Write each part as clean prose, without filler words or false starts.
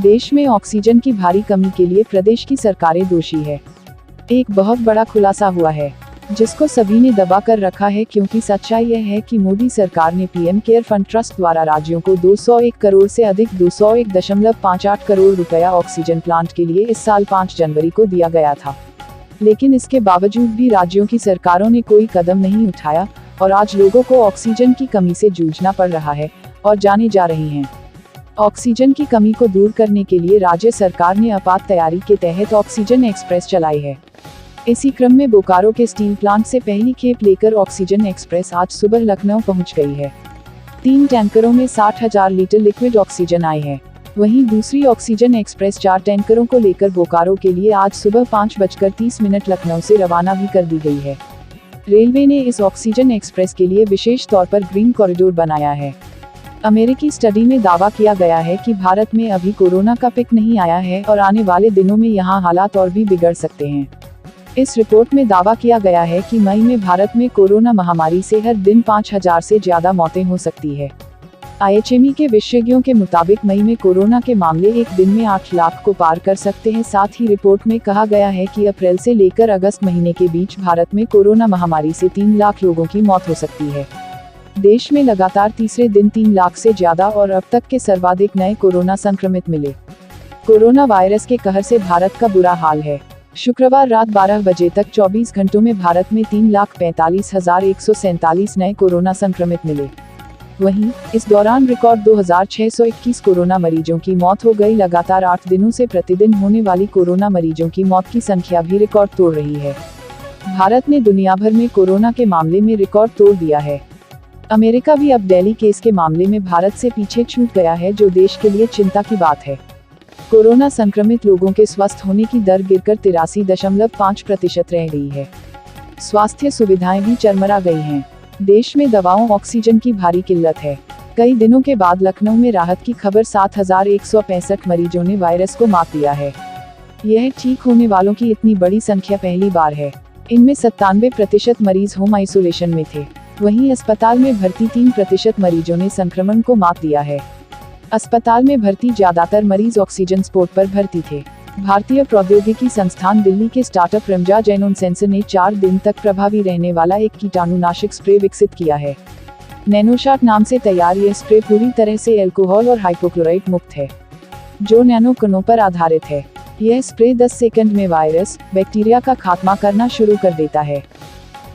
देश में ऑक्सीजन की भारी कमी के लिए प्रदेश की सरकारें दोषी है। एक बहुत बड़ा खुलासा हुआ है जिसको सभी ने दबा कर रखा है, क्योंकि सच्चाई यह है कि मोदी सरकार ने पीएम केयर फंड ट्रस्ट द्वारा राज्यों को 201 करोड़ से अधिक 201.58 करोड़ रुपया ऑक्सीजन प्लांट के लिए इस साल 5 जनवरी को दिया गया था। लेकिन इसके बावजूद भी राज्यों की सरकारों ने कोई कदम नहीं उठाया और आज लोगों को ऑक्सीजन की कमी से जूझना पड़ रहा है और जाने जा रही हैं। ऑक्सीजन की कमी को दूर करने के लिए राज्य सरकार ने आपात तैयारी के तहत ऑक्सीजन एक्सप्रेस चलाई है। इसी क्रम में बोकारो के स्टील प्लांट से पहली खेप लेकर ऑक्सीजन एक्सप्रेस आज सुबह लखनऊ पहुंच गई है। 3 टैंकरों में 60,000 लीटर लिक्विड ऑक्सीजन आई है। वहीं दूसरी ऑक्सीजन एक्सप्रेस 4 टैंकरों को लेकर बोकारो के लिए आज सुबह 5:30 लखनऊ से रवाना भी कर दी गई है। रेलवे ने इस ऑक्सीजन एक्सप्रेस के लिए विशेष तौर पर ग्रीन कॉरिडोर बनाया है। अमेरिकी स्टडी में दावा किया गया है कि भारत में अभी कोरोना का पिक नहीं आया है और आने वाले दिनों में यहाँ हालात और भी बिगड़ सकते हैं। इस रिपोर्ट में दावा किया गया है कि मई में भारत में कोरोना महामारी से हर दिन 5,000 से ज्यादा मौतें हो सकती है। IHME के विशेषज्ञों के मुताबिक मई में कोरोना के मामले एक दिन में 8 लाख को पार कर सकते हैं। साथ ही रिपोर्ट में कहा गया है कि अप्रैल से लेकर अगस्त महीने के बीच भारत में कोरोना महामारी से 3 लाख लोगों की मौत हो सकती है। देश में लगातार तीसरे दिन 3 लाख से ज्यादा और अब तक के सर्वाधिक नए कोरोना संक्रमित मिले। कोरोना वायरस के कहर से भारत का बुरा हाल है। शुक्रवार रात 12 बजे तक 24 घंटों में भारत में 3,45,147 नए कोरोना संक्रमित मिले। वहीं इस दौरान रिकॉर्ड 2,621 कोरोना मरीजों की मौत हो गई। लगातार 8 दिनों से प्रतिदिन होने वाली कोरोना मरीजों की मौत की संख्या भी रिकॉर्ड तोड़ रही है। भारत ने दुनिया भर में कोरोना के मामले में रिकॉर्ड तोड़ दिया है। अमेरिका भी अब दिल्ली केस के मामले में भारत से पीछे छूट गया है, जो देश के लिए चिंता की बात है। कोरोना संक्रमित लोगों के स्वस्थ होने की दर गिरकर 83.5% रह गई है। स्वास्थ्य सुविधाएं भी चरमरा गई हैं। देश में दवाओं ऑक्सीजन की भारी किल्लत है। कई दिनों के बाद लखनऊ में राहत की खबर। 7,165 मरीजों ने वायरस को मात दिया है। यह ठीक होने वालों की इतनी बड़ी संख्या पहली बार है। इनमें 97% मरीज होम आइसोलेशन में थे। वहीं अस्पताल में भर्ती 3% मरीजों ने संक्रमण को मात दिया है। अस्पताल में भर्ती ज्यादातर मरीज ऑक्सीजन सपोर्ट पर भर्ती थे। भारतीय प्रौद्योगिकी संस्थान दिल्ली के स्टार्टअप रमजा जेनोम सेंसर ने 4 दिन तक प्रभावी रहने वाला एक कीटाणुनाशक स्प्रे विकसित किया है। नैनोशाट नाम से तैयार यह स्प्रे पूरी तरह से अल्कोहल और हाइपोक्लोराइट मुक्त है, जो नैनो कणों पर आधारित है। यह स्प्रे 10 सेकंड में वायरस, बैक्टीरिया का खात्मा करना शुरू कर देता है।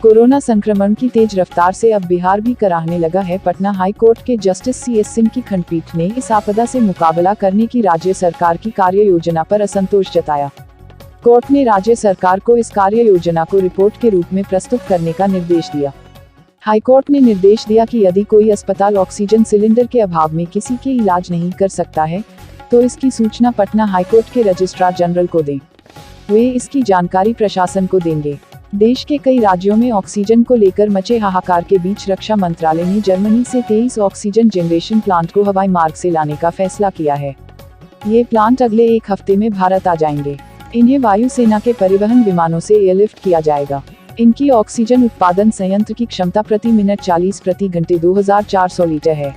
कोरोना संक्रमण की तेज रफ्तार से अब बिहार भी कराहने लगा है। पटना हाई कोर्ट के जस्टिस CS सिंह की खंडपीठ ने इस आपदा से मुकाबला करने की राज्य सरकार की कार्य योजना पर असंतोष जताया। कोर्ट ने राज्य सरकार को इस कार्य योजना को रिपोर्ट के रूप में प्रस्तुत करने का निर्देश दिया। हाईकोर्ट ने निर्देश दिया कि यदि कोई अस्पताल ऑक्सीजन सिलेंडर के अभाव में किसी के इलाज नहीं कर सकता है, तो इसकी सूचना पटना हाईकोर्ट के रजिस्ट्रार जनरल को दें। वे इसकी जानकारी प्रशासन को देंगे। देश के कई राज्यों में ऑक्सीजन को लेकर मचे हाहाकार के बीच रक्षा मंत्रालय ने जर्मनी से 23 ऑक्सीजन जनरेशन प्लांट को हवाई मार्ग से लाने का फैसला किया है। ये प्लांट अगले 1 हफ्ते में भारत आ जाएंगे। इन्हें वायुसेना के परिवहन विमानों से एयरलिफ्ट किया जाएगा। इनकी ऑक्सीजन उत्पादन संयंत्र की क्षमता प्रति मिनट 40 प्रति घंटे 2,400 लीटर है।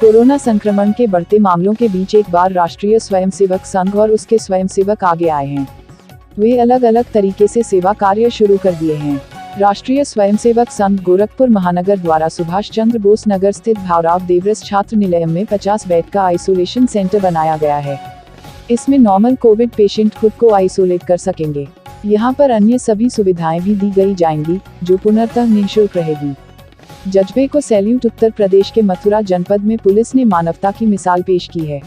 कोरोना संक्रमण के बढ़ते मामलों के बीच एक बार राष्ट्रीय स्वयंसेवक संघ और उसके स्वयंसेवक आगे आए हैं। वे अलग अलग तरीके से सेवा कार्य शुरू कर दिए हैं। राष्ट्रीय स्वयंसेवक संघ गोरखपुर महानगर द्वारा सुभाष चंद्र बोस नगर स्थित भावराव देवरस छात्र निलयम में 50 बेड का आइसोलेशन सेंटर बनाया गया है। इसमें नॉर्मल कोविड पेशेंट खुद को आइसोलेट कर सकेंगे। यहाँ पर अन्य सभी सुविधाएं भी दी गई जाएंगी, जो पूर्णतः निःशुल्क रहेगी। जज्बे को सैल्यूट। उत्तर प्रदेश के मथुरा जनपद में पुलिस ने मानवता की मिसाल पेश की है।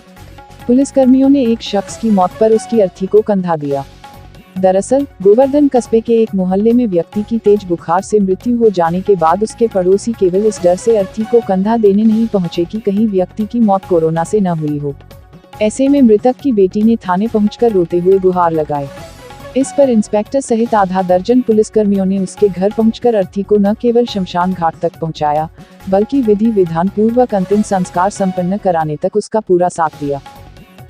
पुलिसकर्मियों ने एक शख्स की मौत पर उसकी अर्थी को कंधा दिया। दरअसल गोवर्धन कस्बे के एक मोहल्ले में व्यक्ति की तेज बुखार से मृत्यु हो जाने के बाद उसके पड़ोसी केवल इस डर से अर्थी को कंधा देने नहीं पहुंचे कि कहीं व्यक्ति की मौत कोरोना से न हुई हो। ऐसे में मृतक की बेटी ने थाने पहुंचकर रोते हुए गुहार लगाए। इस पर इंस्पेक्टर सहित आधा दर्जन पुलिसकर्मियों ने उसके घर पहुंचकर अर्थी को न केवल शमशान घाट तक पहुंचाया, बल्कि विधि विधान पूर्वक अंतिम संस्कार संपन्न कराने तक उसका पूरा साथ दिया।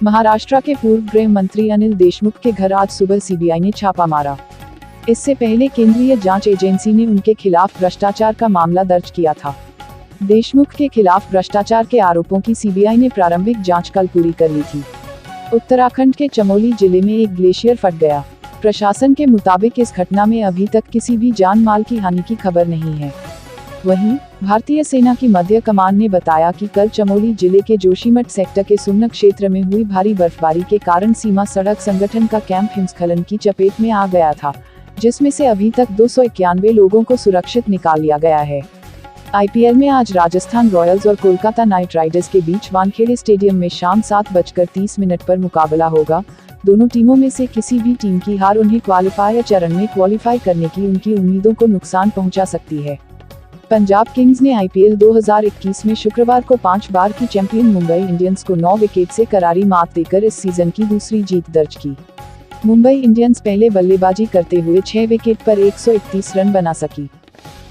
महाराष्ट्र के पूर्व गृह मंत्री अनिल देशमुख के घर आज सुबह CBI ने छापा मारा। इससे पहले केंद्रीय जांच एजेंसी ने उनके खिलाफ भ्रष्टाचार का मामला दर्ज किया था। देशमुख के खिलाफ भ्रष्टाचार के आरोपों की CBI ने प्रारंभिक जांच कल पूरी कर ली थी। उत्तराखंड के चमोली जिले में एक ग्लेशियर फट गया। प्रशासन के मुताबिक इस घटना में अभी तक किसी भी जान माल की हानि की खबर नहीं है। वहीं भारतीय सेना की मध्य कमान ने बताया कि कल चमोली जिले के जोशीमठ सेक्टर के सुमन क्षेत्र में हुई भारी बर्फबारी के कारण सीमा सड़क संगठन का कैंप हिमस्खलन की चपेट में आ गया था, जिसमें से अभी तक 291 लोगों को सुरक्षित निकाल लिया गया है। आईपीएल में आज राजस्थान रॉयल्स और कोलकाता नाइट राइडर्स के बीच वानखेड़े स्टेडियम में शाम 7:30 पर मुकाबला होगा। दोनों टीमों में से किसी भी टीम की हार उन्हें क्वालिफायर चरण में क्वालिफाई करने की उनकी उम्मीदों को नुकसान पहुंचा सकती है। पंजाब किंग्स ने आईपीएल 2021 में शुक्रवार को 5 बार की चैंपियन मुंबई इंडियंस को 9 विकेट से करारी मात देकर इस सीजन की दूसरी जीत दर्ज की। मुंबई इंडियंस पहले बल्लेबाजी करते हुए 6 विकेट पर 131 रन बना सकी।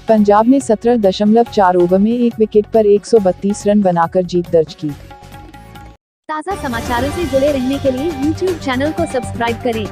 पंजाब ने 17.4 ओवर में 1 विकेट पर 132 रन बनाकर जीत दर्ज की। ताज़ा समाचारों से जुड़े रहने के लिए YouTube चैनल को सब्सक्राइब करें।